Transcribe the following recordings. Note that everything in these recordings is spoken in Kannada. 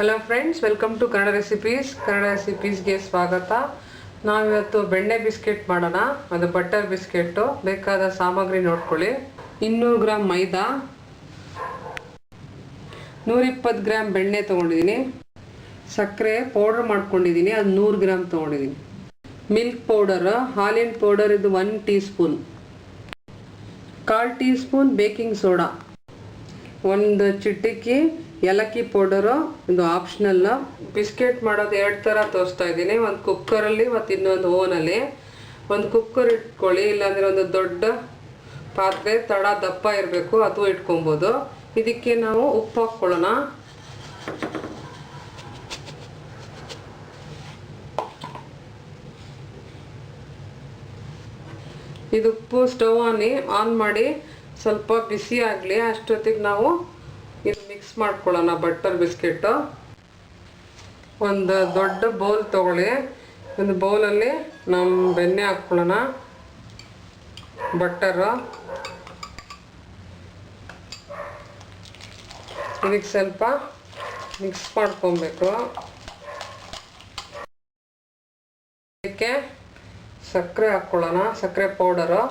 Hello friends, welcome to Kannada ರೆಸಿಪೀಸ್ಗೆ ಸ್ವಾಗತ. ನಾವಿವತ್ತು ಬೆಣ್ಣೆ ಬಿಸ್ಕೆಟ್ ಮಾಡೋಣ. ಅದು ಬಟರ್ ಬಿಸ್ಕೆಟ್ಟು. ಬೇಕಾದ ಸಾಮಗ್ರಿ ನೋಡ್ಕೊಳ್ಳಿ. 200 ಗ್ರಾಮ್ ಮೈದಾ, 120 ಗ್ರಾಮ್ ಬೆಣ್ಣೆ ತೊಗೊಂಡಿದ್ದೀನಿ. ಸಕ್ಕರೆ ಪೌಡರ್ ಮಾಡ್ಕೊಂಡಿದ್ದೀನಿ, ಅದು 100 ಗ್ರಾಮ್ ತೊಗೊಂಡಿದ್ದೀನಿ. ಮಿಲ್ಕ್ ಪೌಡರ್, ಹಾಲಿನ ಪೌಡರ್ ಇದು 1 tea spoon. 1/4 tea spoon baking soda, 1 ಚಿಟಿಕೆ ಏಲಕ್ಕಿ ಪೌಡರು, ಇದು ಆಪ್ಷನಲ್. ಬಿಸ್ಕೆಟ್ ಮಾಡೋದು 2 ಥರ ತೋರಿಸ್ತಾ ಇದ್ದೀನಿ. ಒಂದು ಕುಕ್ಕರಲ್ಲಿ ಮತ್ತು ಇನ್ನೊಂದು ಓವನಲ್ಲಿ. ಒಂದು ಕುಕ್ಕರ್ ಇಟ್ಕೊಳ್ಳಿ, ಇಲ್ಲಾಂದರೆ ಒಂದು ದೊಡ್ಡ ಪಾತ್ರೆ ತಳ ದಪ್ಪ ಇರಬೇಕು, ಅದು ಇಟ್ಕೊಬೋದು. ಇದಕ್ಕೆ ನಾವು ಉಪ್ಪು ಹಾಕ್ಕೊಳ್ಳೋಣ. ಇದು ಉಪ್ಪು ಸ್ಟವ್ ಆನ್ ಮಾಡಿ ಸ್ವಲ್ಪ ಬಿಸಿ ಆಗಲಿ. ಅಷ್ಟೊತ್ತಿಗೆ ನಾವು ಇದು ಮಿಕ್ಸ್ ಮಾಡ್ಕೊಳ್ಳೋಣ. ಬಟರ್ ಬಿಸ್ಕೆಟು ಒಂದು ದೊಡ್ಡ ಬೌಲ್ ತಗೊಳ್ಳಿ. ಒಂದು ಬೌಲಲ್ಲಿ ನಮ್ಮ ಬೆಣ್ಣೆ ಹಾಕ್ಕೊಳ್ಳೋಣ, ಬಟರು. ಇದಕ್ಕೆ ಸ್ವಲ್ಪ ಮಿಕ್ಸ್ ಮಾಡ್ಕೊಬೇಕು. ಇದಕ್ಕೆ ಸಕ್ಕರೆ ಹಾಕ್ಕೊಳ್ಳೋಣ, ಸಕ್ಕರೆ ಪೌಡರು.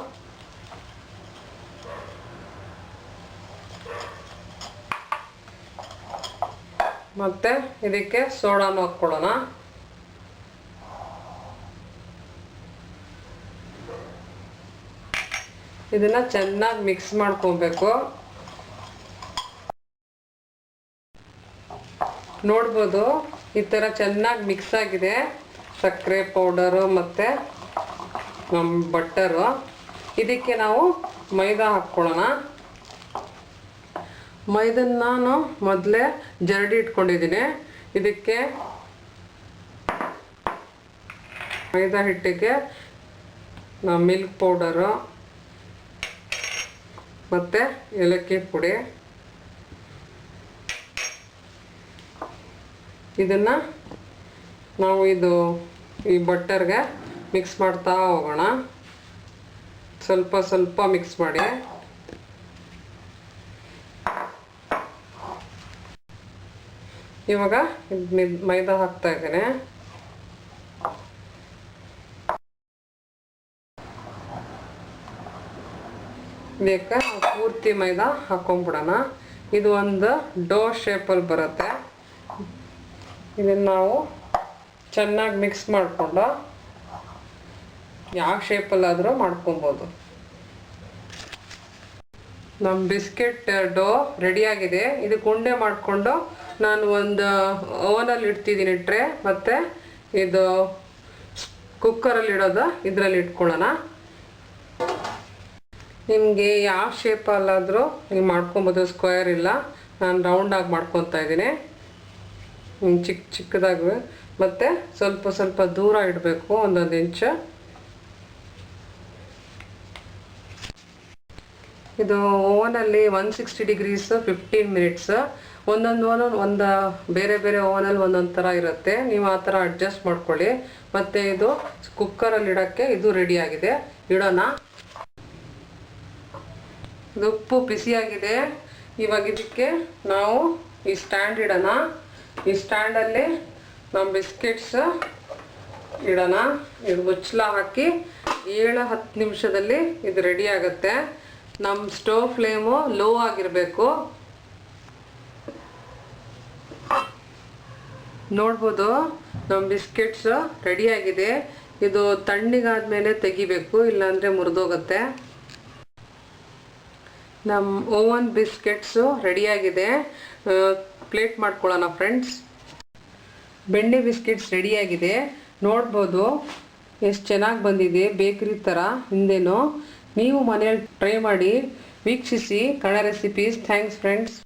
ಮತ್ತು ಇದಕ್ಕೆ ಸೋಡಾನು ಹಾಕ್ಕೊಳ್ಳೋಣ. ಇದನ್ನು ಚೆನ್ನಾಗಿ ಮಿಕ್ಸ್ ಮಾಡ್ಕೊಬೇಕು. ನೋಡ್ಬೋದು, ಈ ಥರ ಚೆನ್ನಾಗಿ ಮಿಕ್ಸ್ ಆಗಿದೆ ಸಕ್ಕರೆ ಪೌಡರು ಮತ್ತು ನಮ್ಮ ಬಟರು. ಇದಕ್ಕೆ ನಾವು ಮೈದಾ ಹಾಕ್ಕೊಳ್ಳೋಣ. ಮೈದನ್ನ ನಾನು ಮೊದಲೇ ಜರಡಿ ಇಟ್ಕೊಂಡಿದ್ದೀನಿ. ಇದಕ್ಕೆ ಮೈದಾ ಹಿಟ್ಟಿಗೆ ಮಿಲ್ಕ್ ಪೌಡರು ಮತ್ತು ಏಲಕ್ಕಿ ಪುಡಿ, ಇದನ್ನು ನಾವು ಈ ಬಟರ್ಗೆ ಮಿಕ್ಸ್ ಮಾಡ್ತಾ ಹೋಗೋಣ. ಸ್ವಲ್ಪ ಸ್ವಲ್ಪ ಮಿಕ್ಸ್ ಮಾಡಿ. ಇವಾಗ ಮೈದಾ ಹಾಕ್ತಾ ಇದ್ದೇನೆ. ಇದಕ್ಕೆ ಪೂರ್ತಿ ಮೈದಾ ಹಾಕೊಂಡ್ಬಿಡೋಣ. ಇದು ಒಂದು ಡೋ ಶೇಪಲ್ಲಿ ಬರುತ್ತೆ. ಇದನ್ನು ನಾವು ಚೆನ್ನಾಗಿ ಮಿಕ್ಸ್ ಮಾಡಿಕೊಂಡು ಯಾವ ಶೇಪಲ್ಲಾದರೂ ಮಾಡ್ಕೊಬೋದು. ನಮ್ಮ ಬಿಸ್ಕೆಟ್ ಡೋ ರೆಡಿಯಾಗಿದೆ. ಇದಕ್ಕೆ ಉಂಡೆ ಮಾಡಿಕೊಂಡು ನಾನು ಒಂದು ಓವನಲ್ಲಿ ಇಡ್ತಿದ್ದೀನಿ ಟ್ರೇ, ಮತ್ತು ಇದು ಕುಕ್ಕರಲ್ಲಿ ಇಡೋದು ಇದರಲ್ಲಿ ಇಟ್ಕೊಳ್ಳೋಣ. ನಿಮಗೆ ಯಾವ ಶೇಪಲ್ಲಾದರೂ ನೀವು ಮಾಡ್ಕೊಬೋದು, ಸ್ಕ್ವೇರ್ ಇಲ್ಲ. ನಾನು ರೌಂಡಾಗಿ ಮಾಡ್ಕೊತಾ ಇದ್ದೀನಿ, ಚಿಕ್ಕದಾಗಿ. ಮತ್ತು ಸ್ವಲ್ಪ ಸ್ವಲ್ಪ ದೂರ ಇಡಬೇಕು, 1 ಇಂಚು. ಇದು ಓವನಲ್ಲಿ 160 ಡಿಗ್ರೀಸ್ 15 ಮಿನಿಟ್ಸ್. ಒಂದೊಂದು ಬೇರೆ ಬೇರೆ ಓವನಲ್ಲಿ ಒಂದೊಂದು ಥರ ಇರುತ್ತೆ. ನೀವು ಆ ಥರ ಅಡ್ಜಸ್ಟ್ ಮಾಡ್ಕೊಳ್ಳಿ. ಮತ್ತು ಇದು ಕುಕ್ಕರಲ್ಲಿ ಇಡೋಕ್ಕೆ ಇದು ರೆಡಿಯಾಗಿದೆ. ಇಡೋಣ. ಇದು ಉಪ್ಪು ಬಿಸಿಯಾಗಿದೆ. ಇವಾಗ ಇದಕ್ಕೆ ನಾವು ಈ ಸ್ಟ್ಯಾಂಡ್ ಇಡೋಣ. ಈ ಸ್ಟ್ಯಾಂಡಲ್ಲಿ ನಮ್ಮ ಬಿಸ್ಕೆಟ್ಸ್ ಇಡೋಣ. ಇದು ಮುಚ್ಚಳ ಹಾಕಿ 7-10 ನಿಮಿಷದಲ್ಲಿ ಇದು ರೆಡಿ ಆಗುತ್ತೆ. ನಮ್ಮ ಸ್ಟವ್ ಫ್ಲೇಮು ಲೋ ಆಗಿರಬೇಕು. ನೋಡ್ಬೋದು, ನಮ್ಮ ಬಿಸ್ಕೆಟ್ಸ್ ರೆಡಿಯಾಗಿದೆ. ಇದು ತಣ್ಣಗಾದ್ಮೇಲೆ ತೆಗಿಬೇಕು, ಇಲ್ಲಾಂದರೆ ಮುರಿದೋಗುತ್ತೆ. ನಮ್ಮ ಓವನ್ ಬಿಸ್ಕೆಟ್ಸು ರೆಡಿಯಾಗಿದೆ. ಪ್ಲೇಟ್ ಮಾಡ್ಕೊಳ್ಳೋಣ ಫ್ರೆಂಡ್ಸ್. ಬೆಣ್ಣೆ ಬಿಸ್ಕೆಟ್ಸ್ ರೆಡಿಯಾಗಿದೆ. ನೋಡ್ಬೋದು ಎಷ್ಟು ಚೆನ್ನಾಗಿ ಬಂದಿದೆ, ಬೇಕ್ರಿ ಥರ ಹಿಂದೆನೂ. ನೀವು ಮನೇಲಿ ಟ್ರೈ ಮಾಡಿ, ವೀಕ್ಷಿಸಿ ಕನ್ನಡ ರೆಸಿಪೀಸ್. Thanks friends.